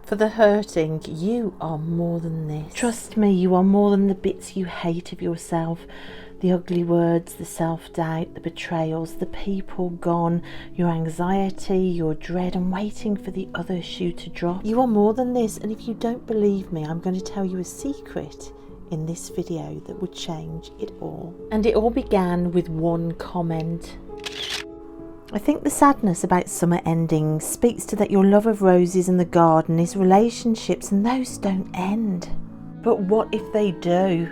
For the hurting, you are more than this. Trust me, you are more than the bits you hate of yourself. The ugly words, the self-doubt, the betrayals, the people gone, your anxiety, your dread, and waiting for the other shoe to drop. You are more than this, and if you don't believe me, I'm going to tell you a secret in this video that would change it all. And it all began with one comment. I think the sadness about summer endings speaks to that your love of roses and the garden is relationships, and those don't end. But what if they do?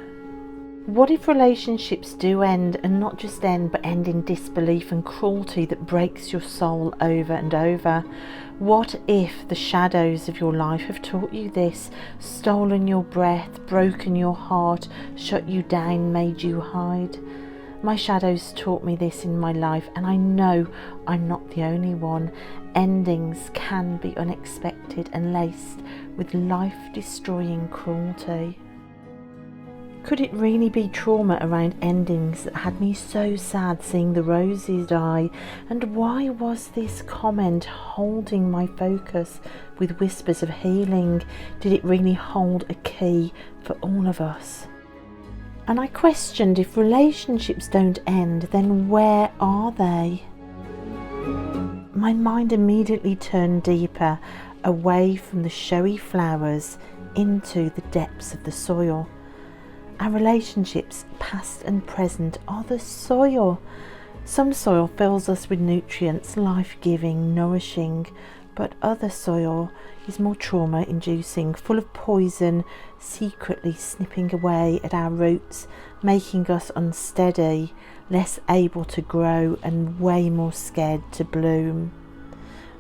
What if relationships do end, and not just end, but end in disbelief and cruelty that breaks your soul over and over? What if the shadows of your life have taught you this, stolen your breath, broken your heart, shut you down, made you hide? My shadows taught me this in my life, and I know I'm not the only one. Endings can be unexpected and laced with life-destroying cruelty. Could it really be trauma around endings that had me so sad seeing the roses die? And why was this comment holding my focus with whispers of healing? Did it really hold a key for all of us? And I questioned, if relationships don't end, then where are they? My mind immediately turned deeper, away from the showy flowers into the depths of the soil. Our relationships, past and present, are the soil. Some soil fills us with nutrients, life-giving, nourishing, but other soil is more trauma-inducing, full of poison, secretly snipping away at our roots, making us unsteady, less able to grow, and way more scared to bloom.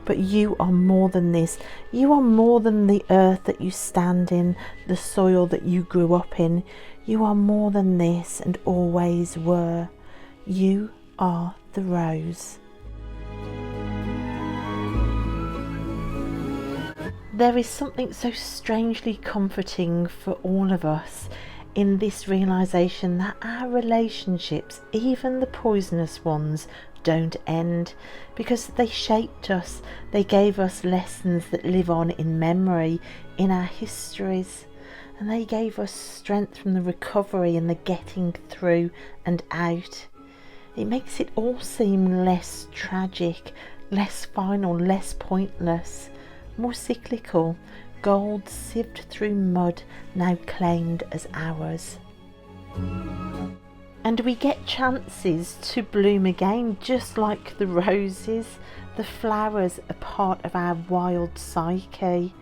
But you are more than this. You are more than the earth that you stand in, the soil that you grew up in. You are more than this, and always were. You are the rose. There is something so strangely comforting for all of us in this realization that our relationships, even the poisonous ones, don't end, because they shaped us. They gave us lessons that live on in memory, in our histories, and they gave us strength from the recovery and the getting through and out. It makes it all seem less tragic, less final, less pointless, more cyclical, gold sieved through mud, now claimed as ours. And we get chances to bloom again, just like the roses. The flowers are part of our wild psyche.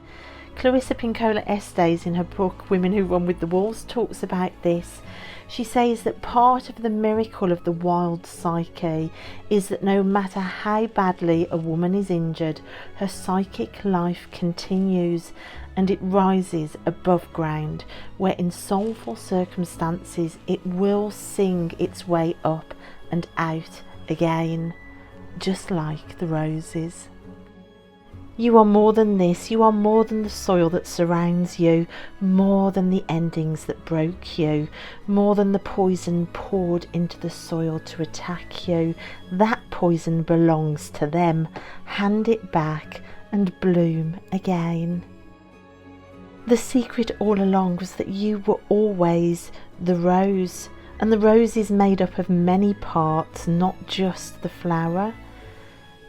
Clarissa Pinkola Estes, in her book Women Who Run With The Wolves, talks about this. She says that part of the miracle of the wild psyche is that no matter how badly a woman is injured, her psychic life continues, and it rises above ground, where in soulful circumstances it will sing its way up and out again, just like the roses. You are more than this. You are more than the soil that surrounds you, more than the endings that broke you, more than the poison poured into the soil to attack you. That poison belongs to them. Hand it back and bloom again. The secret all along was that you were always the rose, and the rose is made up of many parts, not just the flower.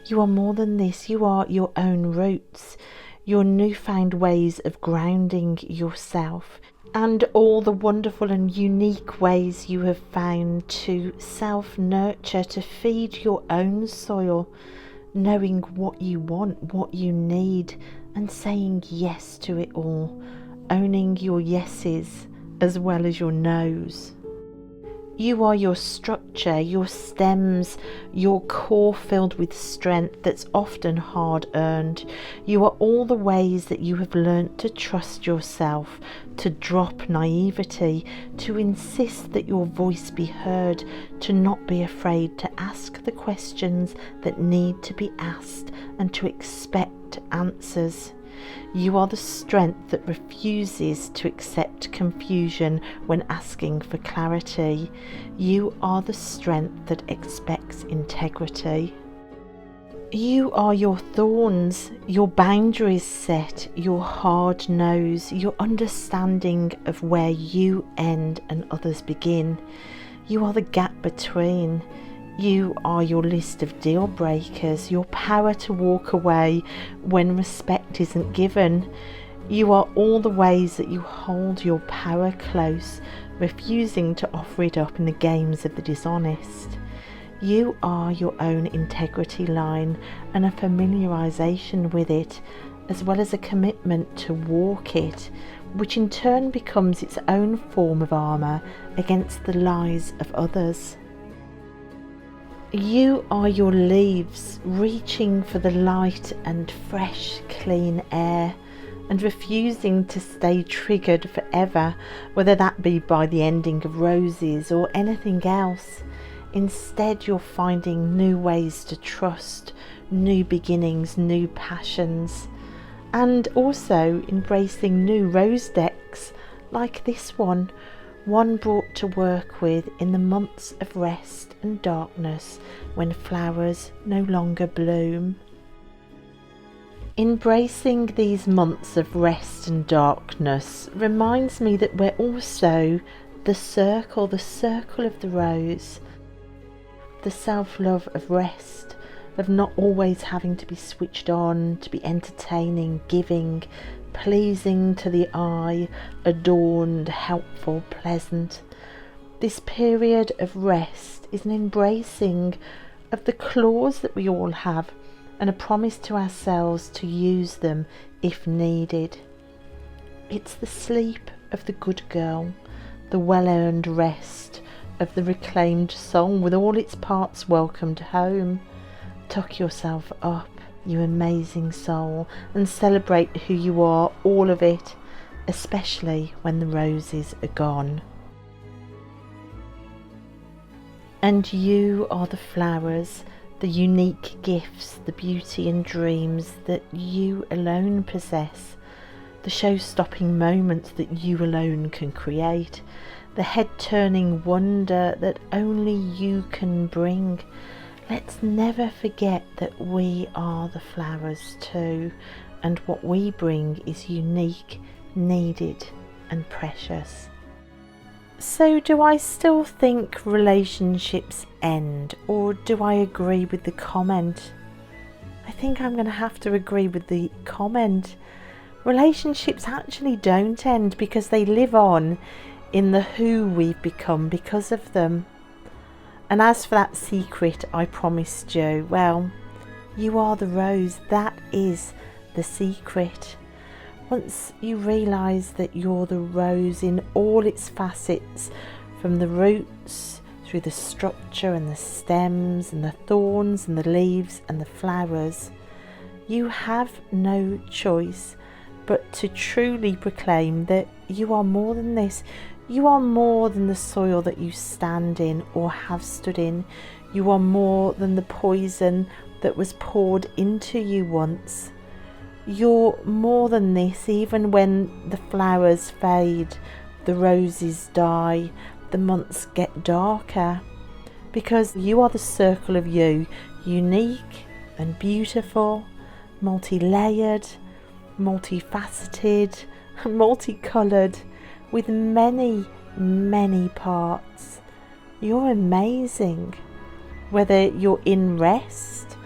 You are more than this. You are your own roots, your newfound ways of grounding yourself, and all the wonderful and unique ways you have found to self-nurture, to feed your own soil, knowing what you want, what you need, and saying yes to it all, owning your yeses as well as your no's. You are your structure, your stems, your core filled with strength that's often hard earned. You are all the ways that you have learnt to trust yourself, to drop naivety, to insist that your voice be heard, to not be afraid to ask the questions that need to be asked, and to expect answers. You are the strength that refuses to accept confusion when asking for clarity. You are the strength that expects integrity. You are your thorns, your boundaries set, your hard nose, your understanding of where you end and others begin. You are the gap between. You are your list of deal breakers, your power to walk away when respect isn't given. You are all the ways that you hold your power close, refusing to offer it up in the games of the dishonest. You are your own integrity line and a familiarization with it, as well as a commitment to walk it, which in turn becomes its own form of armour against the lies of others. You are your leaves, reaching for the light and fresh, clean air, and refusing to stay triggered forever, whether that be by the ending of roses or anything else. Instead, you're finding new ways to trust, new beginnings, new passions, and also embracing new rose decks like this one brought to work with in the months of rest and darkness when flowers no longer bloom. Embracing these months of rest and darkness reminds me that we're also the circle of the rose, the self-love of rest, of not always having to be switched on, to be entertaining, giving, pleasing to the eye, adorned, helpful, pleasant. This period of rest is an embracing of the claws that we all have and a promise to ourselves to use them if needed. It's the sleep of the good girl, the well-earned rest of the reclaimed soul with all its parts welcomed home. Tuck yourself up, you amazing soul, and celebrate who you are, all of it, especially when the roses are gone. And you are the flowers, the unique gifts, the beauty and dreams that you alone possess, the show-stopping moments that you alone can create, the head-turning wonder that only you can bring. Let's never forget that we are the flowers too, and what we bring is unique, needed and precious. So do I still think relationships end, or do I agree with the comment? I think I'm going to have to agree with the comment. Relationships actually don't end because they live on in the who we've become because of them. And as for that secret I promised you, well, you are the rose. That is the secret. Once you realise that you're the rose in all its facets, from the roots through the structure and the stems and the thorns and the leaves and the flowers, you have no choice but to truly proclaim that you are more than this. You are more than the soil that you stand in or have stood in. You are more than the poison that was poured into you once. You're more than this, even when the flowers fade, the roses die, the months get darker, because you are the circle of you, unique and beautiful, multi-layered, multifaceted, multicoloured, with many, many parts. You're amazing, whether you're in rest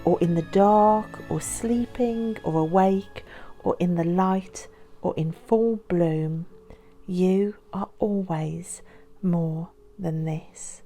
or in the dark or sleeping or awake or in the light or in full bloom. You are always more than this.